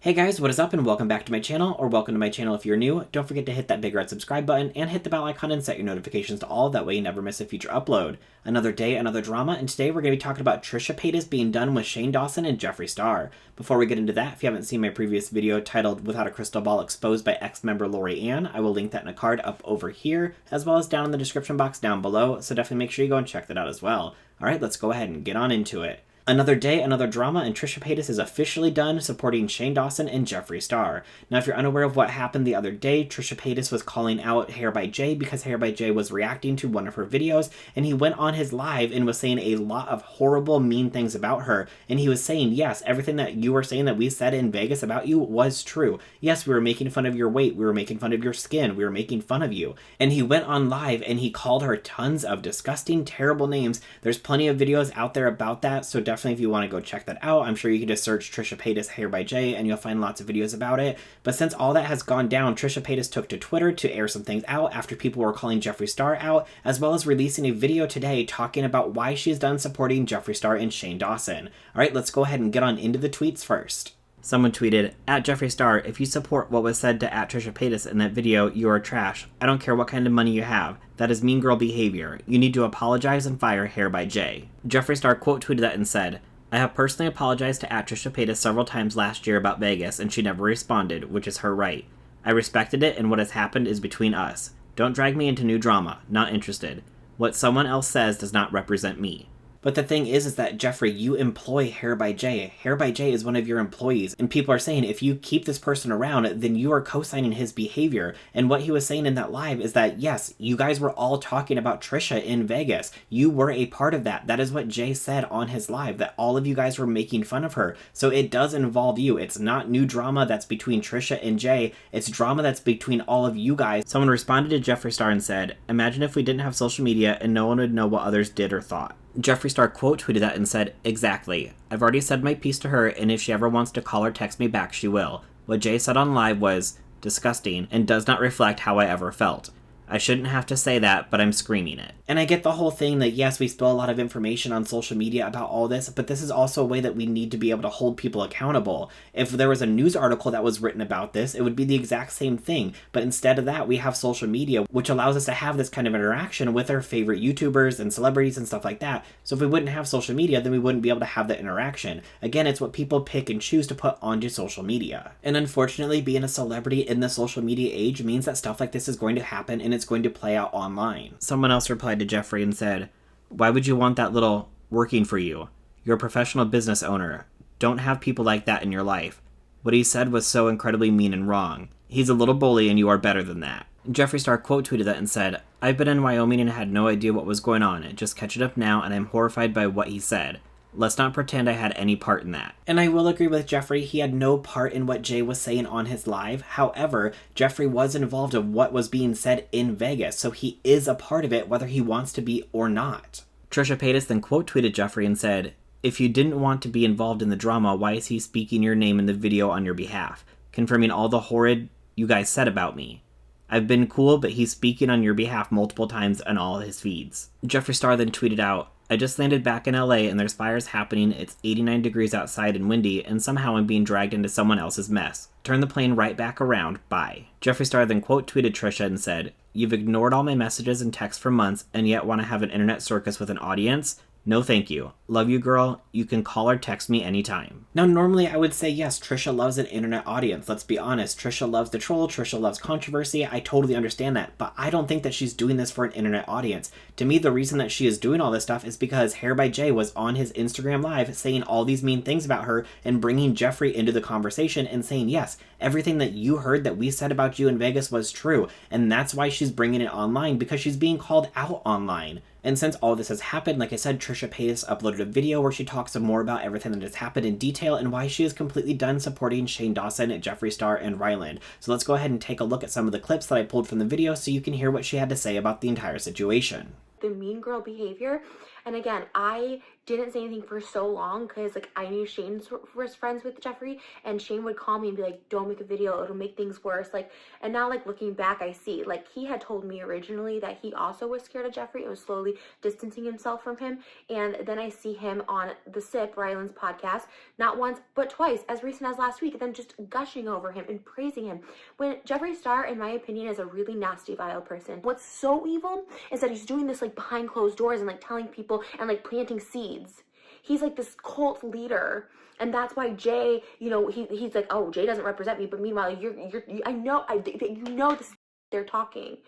Hey guys, what is up and welcome back to my channel, or welcome to my channel if you're new. Don't forget to hit that big red subscribe button and hit the bell icon and set your notifications to all, that way you never miss a future upload. Another day, another drama, and today we're going to be talking about Trisha Paytas being done with Shane Dawson and Jeffree Star. Before we get into that, if you haven't seen my previous video titled Without a Crystal Ball Exposed by ex-member Lori Ann, I will link that in a card up over here, as well as down in the description box down below, so definitely make sure you go and check that out as well. Alright, let's go ahead and get on into it. Another day, another drama, and Trisha Paytas is officially done supporting Shane Dawson and Jeffree Star. Now, if you're unaware of what happened the other day, Trisha Paytas was calling out Hair by Jay because Hair by Jay was reacting to one of her videos, and he went on his live and was saying a lot of horrible, mean things about her. And he was saying, yes, everything that you were saying that we said in Vegas about you was true. Yes, we were making fun of your weight, we were making fun of your skin, we were making fun of you. And he went on live and he called her tons of disgusting, terrible names. There's plenty of videos out there about that, so definitely if you want to go check that out, I'm sure you can just search Trisha Paytas Hair by Jay and you'll find lots of videos about it. But since all that has gone down, Trisha Paytas took to Twitter to air some things out after people were calling Jeffree Star out, as well as releasing a video today talking about why she's done supporting Jeffree Star and Shane Dawson. Alright, let's go ahead and get on into the tweets first. Someone tweeted, "At Jeffree Star, if you support what was said to at Trisha Paytas in that video, you are trash. I don't care what kind of money you have. That is mean girl behavior. You need to apologize and fire Hair by Jay." Jeffree Star quote tweeted that and said, "I have personally apologized to at Trisha Paytas several times last year about Vegas and she never responded, which is her right. I respected it and what has happened is between us. Don't drag me into new drama. Not interested. What someone else says does not represent me." But the thing is that, Jeffree, you employ Hair by Jay. Hair by Jay is one of your employees, and people are saying if you keep this person around, then you are co-signing his behavior. And what he was saying in that live is that, yes, you guys were all talking about Trisha in Vegas. You were a part of that. That is what Jay said on his live, that all of you guys were making fun of her. So it does involve you. It's not new drama that's between Trisha and Jay. It's drama that's between all of you guys. Someone responded to Jeffree Star and said, "Imagine if we didn't have social media and no one would know what others did or thought." Jeffree Star quote tweeted that and said, "Exactly. I've already said my piece to her, and if she ever wants to call or text me back, she will. What Jay said on live was disgusting and does not reflect how I ever felt. I shouldn't have to say that, but I'm screaming it." And I get the whole thing that, yes, we spill a lot of information on social media about all this, but this is also a way that we need to be able to hold people accountable. If there was a news article that was written about this, it would be the exact same thing. But instead of that, we have social media, which allows us to have this kind of interaction with our favorite YouTubers and celebrities and stuff like that. So if we wouldn't have social media, then we wouldn't be able to have that interaction. Again, it's what people pick and choose to put onto social media. And unfortunately, being a celebrity in the social media age means that stuff like this is going to happen and it's going to play out online. Someone else replied to Jeffree and said, "Why would you want that little working for you? You're a professional business owner. Don't have people like that in your life. What he said was so incredibly mean and wrong. He's a little bully and you are better than that." Jeffree Star quote tweeted that and said, "I've been in Wyoming and had no idea what was going on. Just catching up now and I'm horrified by what he said. Let's not pretend I had any part in that." And I will agree with Jeffree, he had no part in what Jay was saying on his live. However, Jeffree was involved in what was being said in Vegas, so he is a part of it whether he wants to be or not. Trisha Paytas then quote tweeted Jeffree and said, "If you didn't want to be involved in the drama, why is he speaking your name in the video on your behalf, confirming all the horrid you guys said about me? I've been cool, but he's speaking on your behalf multiple times on all his feeds." Jeffree Star then tweeted out, "I just landed back in LA and there's fires happening, it's 89 degrees outside and windy, and somehow I'm being dragged into someone else's mess. Turn the plane right back around, bye." Jeffree Star then quote tweeted Trisha and said, "You've ignored all my messages and texts for months and yet want to have an internet circus with an audience? No thank you. Love you, girl. You can call or text me anytime." Now, normally I would say, yes, Trisha loves an internet audience. Let's be honest. Trisha loves the troll. Trisha loves controversy. I totally understand that. But I don't think that she's doing this for an internet audience. To me, the reason that she is doing all this stuff is because Hair by Jay was on his Instagram live saying all these mean things about her and bringing Jeffree into the conversation and saying, yes, everything that you heard that we said about you in Vegas was true. And that's why she's bringing it online, because she's being called out online. And since all this has happened, like I said, Trisha Paytas uploaded a video where she talks some more about everything that has happened in detail and why she is completely done supporting Shane Dawson, Jeffree Star, and Ryland. So let's go ahead and take a look at some of the clips that I pulled from the video so you can hear what she had to say about the entire situation. The mean girl behavior, And again, I didn't say anything for so long because like I knew Shane was friends with Jeffree, and Shane would call me and be like, don't make a video, it'll make things worse. Like, and now like looking back, I see like he had told me originally that he also was scared of Jeffree and was slowly distancing himself from him. And then I see him on the Sip, Ryland's podcast, not once but twice, as recent as last week, them just gushing over him and praising him, when Jeffree Star, in my opinion, is a really nasty, vile person. What's so evil is that he's doing this like behind closed doors and like telling people and like planting seeds. He's like this cult leader, and that's why Jay, you know, he's like, oh, Jay doesn't represent me, but meanwhile, I know, you know, this, they're talking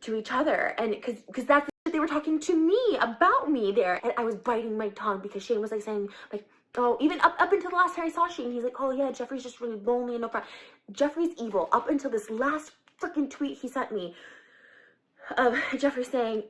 to each other, and because that's what they were talking to me about me there, and I was biting my tongue because Shane was like saying like, oh, even up until the last time I saw Shane, he's like, oh yeah, Jeffree's just really lonely and no friend. Jeffree's evil up until this last freaking tweet he sent me. Jeffree saying,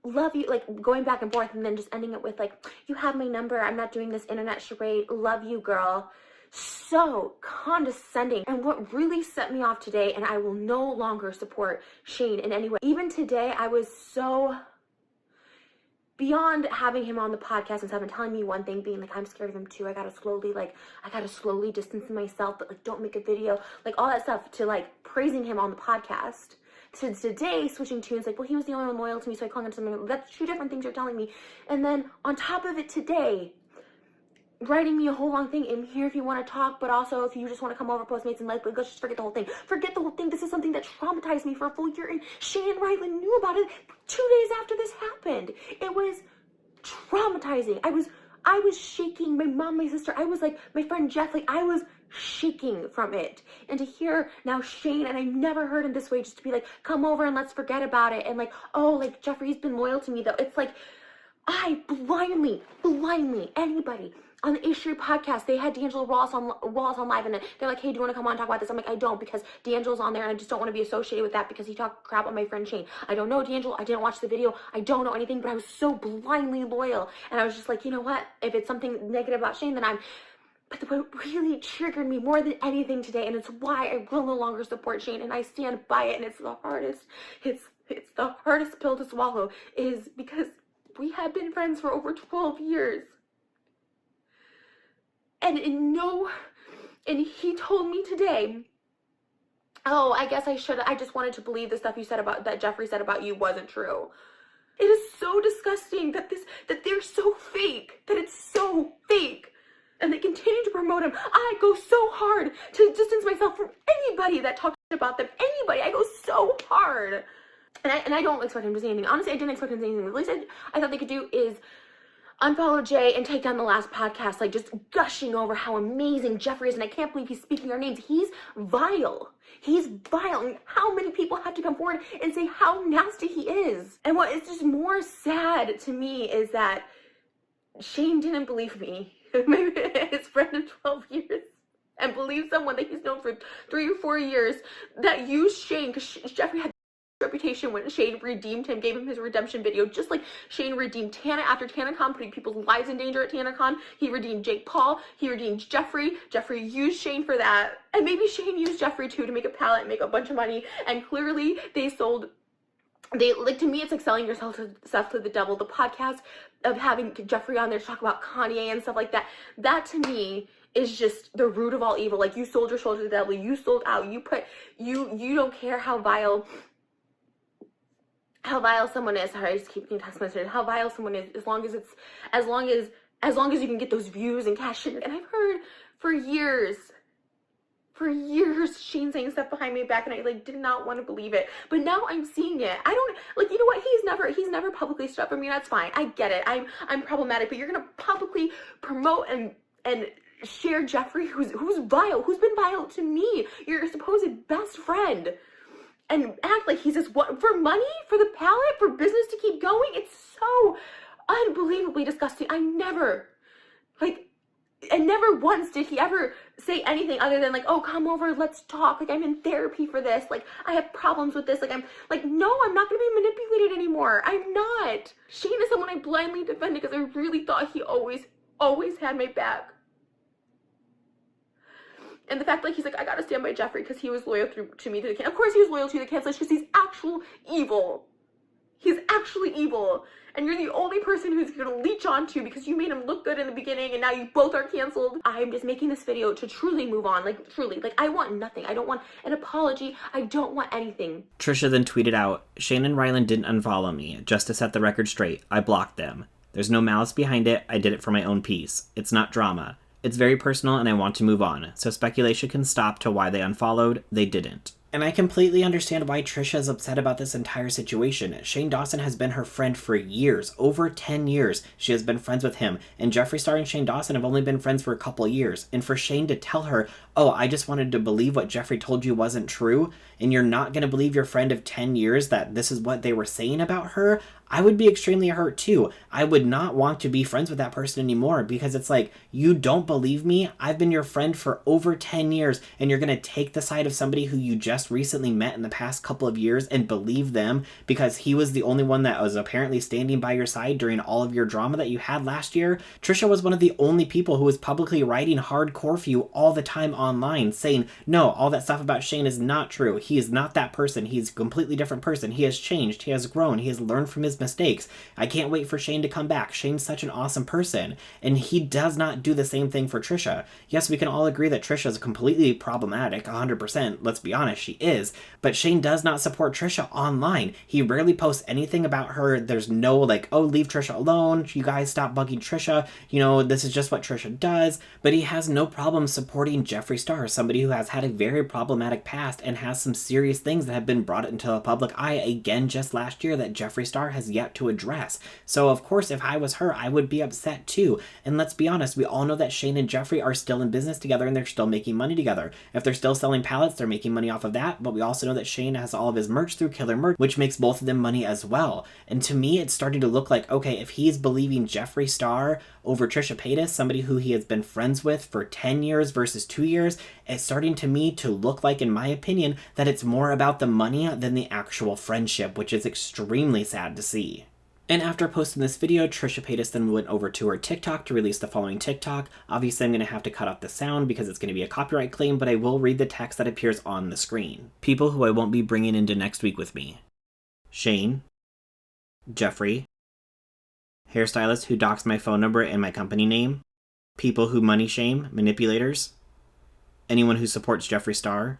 love you, like going back and forth, and then just ending it with like, you have my number, I'm not doing this internet charade, love you, girl. So condescending. And what really set me off today, and I will no longer support Shane in any way. Even today, I was so beyond having him on the podcast and stuff and telling me one thing, being like, I'm scared of him too, I gotta slowly distance myself, but like, don't make a video, like all that stuff, to like praising him on the podcast. To today, switching tunes, like, well, he was the only one loyal to me, so I clung on to something. That's two different things you're telling me. And then on top of it today, writing me a whole long thing, I'm here if you want to talk, but also if you just want to come over, Postmates, and like, let's just forget the whole thing. Forget the whole thing. This is something that traumatized me for a full year, and Shane and Ryland knew about it 2 days after this happened. It was traumatizing. I was shaking. My mom, my sister, I was like, my friend Jeff, like, I was shaking from it. And to hear now Shane, and I've never heard him this way, just to be like, come over and let's forget about it, and like, oh, like, Jeffree's been loyal to me, though. It's like, I blindly, anybody on the H3 podcast, they had D'Angelo Wallace on live, and they're like, hey, do you want to come on and talk about this? I'm like, I don't, because D'Angelo's on there, and I just don't want to be associated with that because he talked crap on my friend Shane. I don't know D'Angelo, I didn't watch the video, I don't know anything, but I was so blindly loyal, and I was just like, you know what, if it's something negative about Shane, then but what really triggered me more than anything today, and it's why I will no longer support Shane, and I stand by it, and it's the hardest pill to swallow, is because we have been friends for over 12 years. And he told me today, oh, I guess I just wanted to believe the stuff you said that Jeffree said about you wasn't true. It is so disgusting that they're so fake, that it's so fake. And they continue to promote him. I go so hard to distance myself from anybody that talks about them. Anybody. I go so hard. And I don't expect him to say anything. Honestly, I didn't expect him to say anything. The least I thought they could do is unfollow Jay and take down the last podcast, like just gushing over how amazing Jeffree is, and I can't believe he's speaking our names. He's vile. He's vile. And how many people have to come forward and say how nasty he is? And what is just more sad to me is that Shane didn't believe me. Maybe his friend of 12 years, and believe someone that he's known for 3 or 4 years that used Shane, because Jeffree had reputation when Shane redeemed him, gave him his redemption video, just like Shane redeemed Tana after TanaCon, putting people's lives in danger at TanaCon. He redeemed Jake Paul, he redeemed Jeffree. Jeffree used Shane for that, and maybe Shane used Jeffree too to make a palette and make a bunch of money, and clearly like, to me, it's like selling yourself to the devil. The podcast of having Jeffree on there to talk about Kanye and stuff like that, that to me is just the root of all evil. Like, you sold your soul to the devil, you sold out, you don't care how vile someone is. Sorry, I just keep getting text messages. How vile someone is, as long as you can get those views and cash in. And I've heard for years Shane saying stuff behind my back, and I like did not want to believe it, but now I'm seeing it. I don't, like, you know what, he's never publicly stood up for me. That's fine, I get it, I'm problematic, but you're gonna publicly promote and share Jeffree, who's vile, who's been vile to me, your supposed best friend, and act like he's just, what, for money, for the palette, for business to keep going? It's so unbelievably disgusting. And never once did he ever say anything other than like, oh, come over, let's talk, like, I'm in therapy for this, like, I have problems with this, like, I'm like, no, I'm not gonna be manipulated anymore. I'm not. Shane is someone I blindly defended because I really thought he always had my back. And the fact, like, he's like, I gotta stand by Jeffree because he was loyal to me to the camp. Of course he was loyal to the cancellation because he's actual evil. He's actually evil. And you're the only person who's gonna leech onto because you made him look good in the beginning and now you both are canceled. I'm just making this video to truly move on. Like, truly. Like, I want nothing. I don't want an apology. I don't want anything. Trisha then tweeted out, Shane and Rylan didn't unfollow me. Just to set the record straight, I blocked them. There's no malice behind it. I did it for my own peace. It's not drama. It's very personal and I want to move on. So speculation can stop to why they unfollowed. They didn't. And I completely understand why Trisha is upset about this entire situation. Shane Dawson has been her friend for years. Over 10 years she has been friends with him. And Jeffree Star and Shane Dawson have only been friends for a couple years. And for Shane to tell her, oh, I just wanted to believe what Jeffree told you wasn't true, and you're not going to believe your friend of 10 years that this is what they were saying about her, I would be extremely hurt too. I would not want to be friends with that person anymore because it's like, you don't believe me? I've been your friend for over 10 years and you're going to take the side of somebody who you just recently met in the past couple of years and believe them because he was the only one that was apparently standing by your side during all of your drama that you had last year? Trisha was one of the only people who was publicly writing hardcore for you all the time online saying, no, all that stuff about Shane is not true. He is not that person. He's a completely different person. He has changed. He has grown. He has learned from his mistakes. I can't wait for Shane to come back. Shane's such an awesome person. And he does not do the same thing for Trisha. Yes, we can all agree that Trisha is completely problematic, 100%. Let's be honest, she is. But Shane does not support Trisha online. He rarely posts anything about her. There's no like, oh, leave Trisha alone. You guys stop bugging Trisha. You know, this is just what Trisha does. But he has no problem supporting Jeffree Star, somebody who has had a very problematic past and has some serious things that have been brought into the public eye again just last year that Jeffree Star has yet to address. So of course, if I was her, I would be upset too. And let's be honest, we all know that Shane and Jeffree are still in business together and they're still making money together. If they're still selling palettes, they're making money off of that. But we also know that Shane has all of his merch through Killer Merch, which makes both of them money as well. And to me, it's starting to look like, okay, if he's believing Jeffree Star over Trisha Paytas, somebody who he has been friends with for 10 years versus 2 years, it's starting to me to look like, in my opinion, that it's more about the money than the actual friendship, which is extremely sad to see. And after posting this video, Trisha Paytas then went over to her TikTok to release the following TikTok. Obviously, I'm going to have to cut off the sound because it's going to be a copyright claim, but I will read the text that appears on the screen. People who I won't be bringing into next week with me. Shane. Jeffree. Hairstylist who doxed my phone number and my company name. People who money shame, manipulators. Anyone who supports Jeffree Star.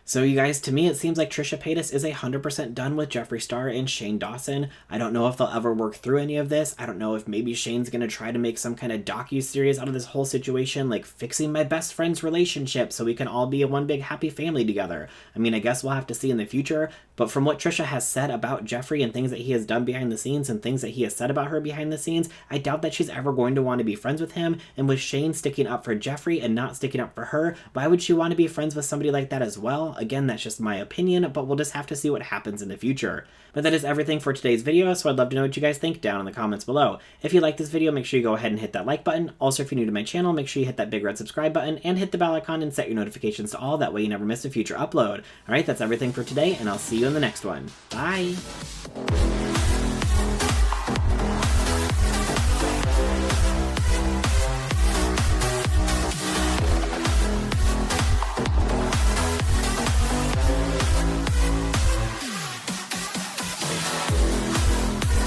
So you guys, to me, it seems like Trisha Paytas is 100% done with Jeffree Star and Shane Dawson. I don't know if they'll ever work through any of this. I don't know if maybe Shane's going to try to make some kind of docu-series out of this whole situation, like fixing my best friend's relationship so we can all be a one big happy family together. I mean, I guess we'll have to see in the future. But from what Trisha has said about Jeffree and things that he has done behind the scenes and things that he has said about her behind the scenes, I doubt that she's ever going to want to be friends with him. And with Shane sticking up for Jeffree and not sticking up for her, why would she want to be friends with somebody like that as well? Again, that's just my opinion, but we'll just have to see what happens in the future. But that is everything for today's video, so I'd love to know what you guys think down in the comments below. If you like this video, make sure you go ahead and hit that like button. Also, if you're new to my channel, make sure you hit that big red subscribe button and hit the bell icon and set your notifications to all. That way you never miss a future upload. Alright, that's everything for today, and I'll see you in the next one. Bye!